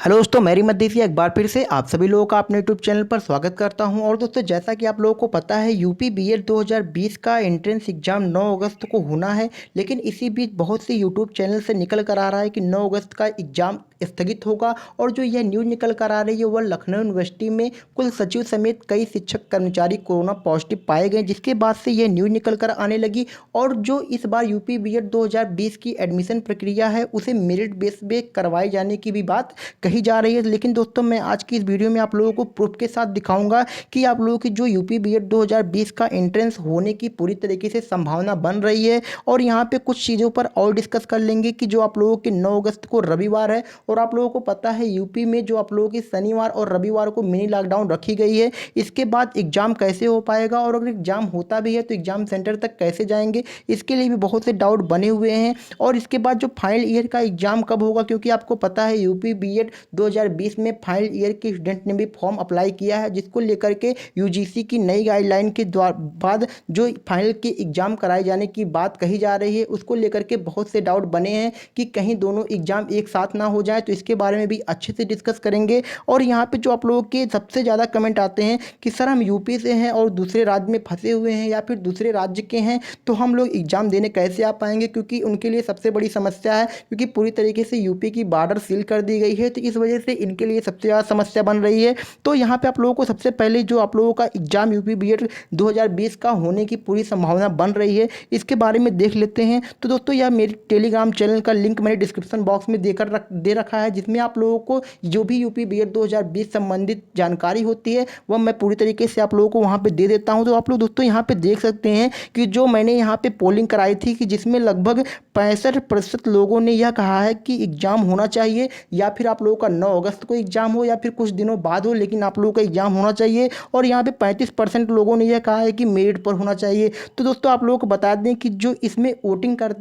Hello दोस्तों, मेरी मद्देसी एक बार फिर से आप सभी लोगों का अपने यूट्यूब चैनल पर स्वागत करता हूं। और दोस्तों, जैसा कि आप लोगों को पता है, यूपी बीएड 2020 का एंट्रेंस एग्जाम 9 अगस्त को होना है। लेकिन इसी बीच बहुत से यूट्यूब चैनल से निकल कर आ रहा है कि 9 अगस्त का एग्जाम स्थगित होगा। और जो यह न्यूज़ निकल कर आ रही है वह लखनऊ यूनिवर्सिटी में कुल सचिव समेत कई शिक्षक कर्मचारी कोरोना पॉजिटिव पाए गए, जिसके बाद से यह न्यूज़ निकल कर आने लगी। और जो इस बार यूपी बीएड 2020 की एडमिशन प्रक्रिया है उसे मेरिट बेस पे करवाए जाने की भी बात कही जा रही है। लेकिन दोस्तों, मैं आज की इस वीडियो में आप लोगों को प्रूफ के साथ दिखाऊंगा कि आप लोगों की जो यूपी बीएड 2020 का एंट्रेंस होने की पूरी तरीके से संभावना बन रही है। और यहाँ पे कुछ चीज़ों पर और डिस्कस कर लेंगे कि जो आप लोगों के 9 अगस्त को रविवार है, और आप लोगों को पता है यूपी में जो आप लोगों की शनिवार और रविवार को मिनी लॉकडाउन रखी गई है। इसके बाद एग्जाम कैसे हो पाएगा, और अगर एग्जाम होता भी है तो एग्जाम सेंटर तक कैसे जाएंगे, इसके लिए भी बहुत से डाउट बने हुए हैं। और इसके बाद जो फाइनल ईयर का एग्जाम कब होगा, क्योंकि आपको पता है यूपी बीएड 2020 में फाइनल ईयर के स्टूडेंट ने भी फॉर्म अप्लाई किया है, जिसको लेकर के यूजीसी की नई गाइडलाइन के बाद जो फाइनल के एग्जाम कराए जाने की बात कही जा रही है, उसको लेकर के बहुत से डाउट बने हैं कि कहीं दोनों एग्जाम एक साथ ना हो जाए। तो इसके बारे में भी अच्छे से डिस्कस करेंगे। और यहाँ पे जो आप लोगों के सबसे ज़्यादा कमेंट आते हैं कि सर हम यूपी से हैं और दूसरे राज्य में फंसे हुए हैं या फिर दूसरे राज्य के हैं, तो हम लोग एग्ज़ाम देने कैसे आ पाएंगे, क्योंकि उनके लिए सबसे बड़ी समस्या है, क्योंकि पूरी तरीके से यूपी की बॉर्डर सील कर दी गई है। तो इस वजह से इनके लिए सबसे ज़्यादा समस्या बन रही है। तो यहाँ पे आप लोगों को सबसे पहले जो आप लोगों का एग्जाम यूपी बीएड 2020 का होने की पूरी संभावना बन रही है, इसके बारे में देख लेते हैं। तो दोस्तों, यह मेरे टेलीग्राम चैनल का लिंक मैंने डिस्क्रिप्शन बॉक्स में दे रखा है, जिसमें आप लोगों को जो भी यूपी बीएड 2020 संबंधित जानकारी होती है वह मैं पूरी तरीके से आप लोगों को वहाँ पे दे देता हूँ। तो आप लोग दोस्तों यहाँ पे देख सकते हैं कि जो मैंने यहाँ पे पोलिंग कराई थी कि जिसमें लगभग 65% लोगों ने यह कहा है कि एग्जाम होना चाहिए, या फिर आप लोगों का 9 अगस्त को एग्जाम हो या फिर कुछ दिनों बाद हो, लेकिन आप लोगों का एग्जाम होना चाहिए। और यहाँ पे 35% लोगों ने यह कहा है कि मेरिट पर होना चाहिए। तो दोस्तों, आप लोगों को बता दें कि जो इसमें वोटिंग कर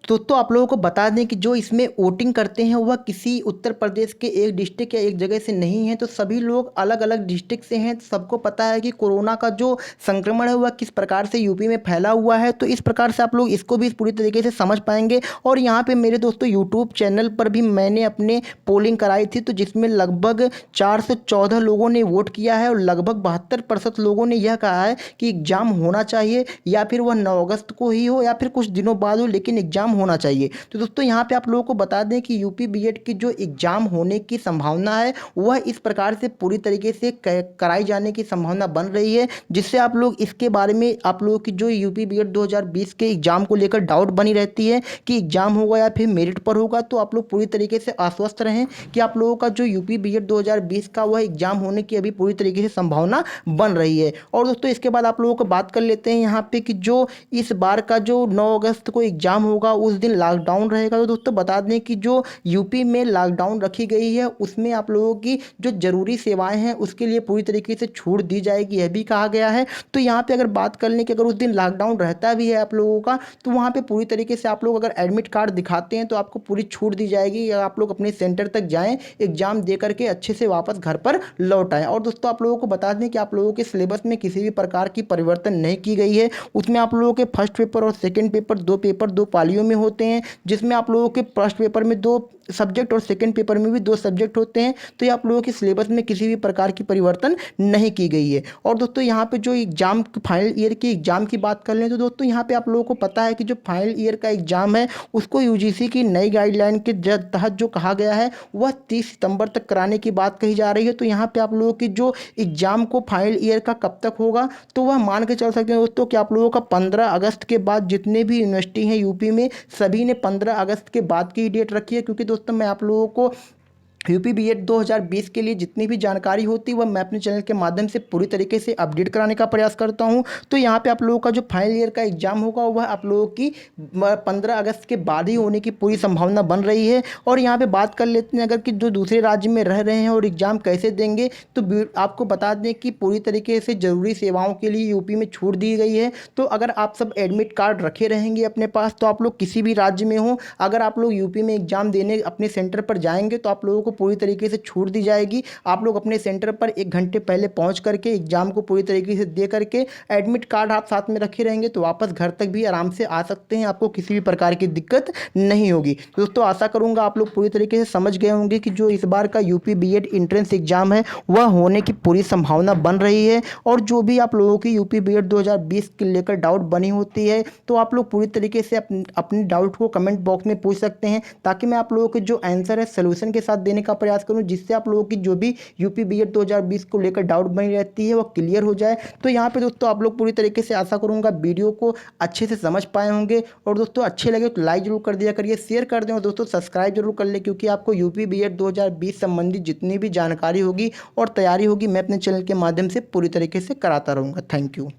दोस्तों आप लोगों को बता दें कि जो इसमें वोटिंग करते हैं वह किसी उत्तर प्रदेश के एक डिस्ट्रिक्ट या एक जगह से नहीं है, तो सभी लोग अलग अलग डिस्ट्रिक्ट से हैं। सबको पता है कि कोरोना का जो संक्रमण है वह किस प्रकार से यूपी में फैला हुआ है, तो इस प्रकार से आप लोग इसको भी पूरी तरीके से समझ पाएंगे। और यहाँ पे मेरे दोस्तों यूट्यूब चैनल पर भी मैंने अपने पोलिंग कराई थी, तो जिसमें लगभग 414 लोगों ने वोट किया है, और लगभग 72% लोगों ने यह कहा है कि एग्ज़ाम होना चाहिए, या फिर वह 9 अगस्त को ही हो या फिर कुछ दिनों बाद हो, लेकिन एग्ज़ाम होना चाहिए। तो दोस्तों यहाँ पे आप लोगों को बता दें कि यूपी बीएड की जो एग्जाम होने की संभावना है वह इस प्रकार से पूरी तरीके से कराई जाने की संभावना बन रही है, जिससे आप लोग इसके बारे में आप लोगों की जो यूपी बीएड 2020 के एग्जाम को लेकर डाउट बनी रहती है कि एग्जाम होगा या फिर मेरिट पर होगा, तो आप लोग पूरी तरीके से आश्वस्त रहें कि आप लोगों का जो यूपी बीएड 2020 का वह एग्जाम होने की अभी पूरी तरीके से संभावना बन रही है। और दोस्तों इसके बाद आप लोगों को बात कर लेते हैं यहाँ पे कि जो इस बार का जो 9 अगस्त को एग्जाम होगा उस दिन लॉकडाउन रहेगा। तो दोस्तों बता दें कि जो यूपी में लॉकडाउन रखी गई है उसमें आप लोगों की जो जरूरी सेवाएं हैं उसके लिए पूरी तरीके से छूट दी जाएगी, यह भी कहा गया है। तो यहाँ पे अगर बात कर लें कि अगर उस दिन लॉकडाउन रहता भी है आप लोगों का, तो वहाँ पे पूरी तरीके से आप लोग अगर एडमिट कार्ड दिखाते हैं तो आपको पूरी छूट दी जाएगी, या आप लोग अपने सेंटर तक जाएं, एग्जाम दे करके अच्छे से वापस घर पर लौट आएँ। और दोस्तों आप लोगों को बता दें कि आप लोगों के सिलेबस में किसी भी प्रकार की परिवर्तन नहीं की गई है। उसमें आप लोगों के फर्स्ट पेपर और सेकेंड पेपर दो पालियों में होते हैं, जिसमें आप लोगों के फर्स्ट पेपर में 2 सब्जेक्ट और सेकंड पेपर में भी 2 सब्जेक्ट होते हैं। तो ये आप लोगों के सिलेबस में किसी भी प्रकार की परिवर्तन नहीं की गई है। और दोस्तों यहाँ पे जो एग्जाम फाइनल ईयर के एग्जाम की बात कर लें तो दोस्तों यहाँ पे आप लोगों को पता है कि जो फाइनल ईयर का एग्जाम है उसको यूजीसी की नई गाइडलाइन के तहत जो कहा गया है वह 30 सितंबर तक कराने की बात कही जा रही है। तो यहाँ पे आप लोगों की जो एग्जाम को फाइनल ईयर का कब तक होगा, तो वह मान के चल सकते हैं दोस्तों कि आप लोगों का 15 अगस्त के बाद जितने भी यूनिवर्सिटी हैं यूपी में सभी ने 15 अगस्त के बाद की डेट रखी है। क्योंकि दोस्तों मैं आप लोगों को यूपी बीएड 2020 के लिए जितनी भी जानकारी होती है वह मैं अपने चैनल के माध्यम से पूरी तरीके से अपडेट कराने का प्रयास करता हूं। तो यहाँ पे आप लोगों का जो फाइनल ईयर का एग्जाम होगा वह आप लोगों की 15 अगस्त के बाद ही होने की पूरी संभावना बन रही है। और यहाँ पे बात कर लेते हैं अगर कि जो दूसरे राज्य में रह रहे हैं और एग्ज़ाम कैसे देंगे, तो आपको बता दें कि पूरी तरीके से ज़रूरी सेवाओं के लिए यूपी में छूट दी गई है। तो अगर आप सब एडमिट कार्ड रखे रहेंगे अपने पास, तो आप लोग किसी भी राज्य में हो, अगर आप लोग यूपी में एग्ज़ाम देने अपने सेंटर पर जाएंगे तो आप लोगों को पूरी तरीके से छूट दी जाएगी। आप लोग अपने सेंटर पर 1 घंटे पहले पहुंच करके एग्ज़ाम को पूरी तरीके से दे करके एडमिट कार्ड आप साथ में रखे रहेंगे तो वापस घर तक भी आराम से आ सकते हैं, आपको किसी भी प्रकार की दिक्कत नहीं होगी। तो दोस्तों आशा करूँगा आप लोग पूरी तरीके से समझ गए होंगे कि जो इस बार का यूपी बीएड एंट्रेंस एग्ज़ाम है वह होने की पूरी संभावना बन रही है। और जो भी आप लोगों की यूपी बीएड 2020 के लेकर डाउट बनी होती है तो आप लोग पूरी तरीके से अपने डाउट को कमेंट बॉक्स में पूछ सकते हैं, ताकि मैं आप लोगों के जो आंसर है सोल्यूशन के साथ देने का प्रयास करूं, जिससे आप लोगों की जो भी यूपी बीएड 2020 को लेकर डाउट बनी रहती है वो क्लियर हो जाए। तो यहाँ पे दोस्तों आप लोग पूरी तरीके से आशा करूंगा वीडियो को अच्छे से समझ पाए होंगे। और दोस्तों अच्छे लगे तो लाइक जरूर कर दिया करिए, शेयर कर दें और दोस्तों सब्सक्राइब जरूर कर ले, क्योंकि आपको यूपी बीएड 2020 संबंधित जितनी भी जानकारी होगी और तैयारी होगी मैं अपने चैनल के माध्यम से पूरी तरीके से कराता रहूँगा। Thank you.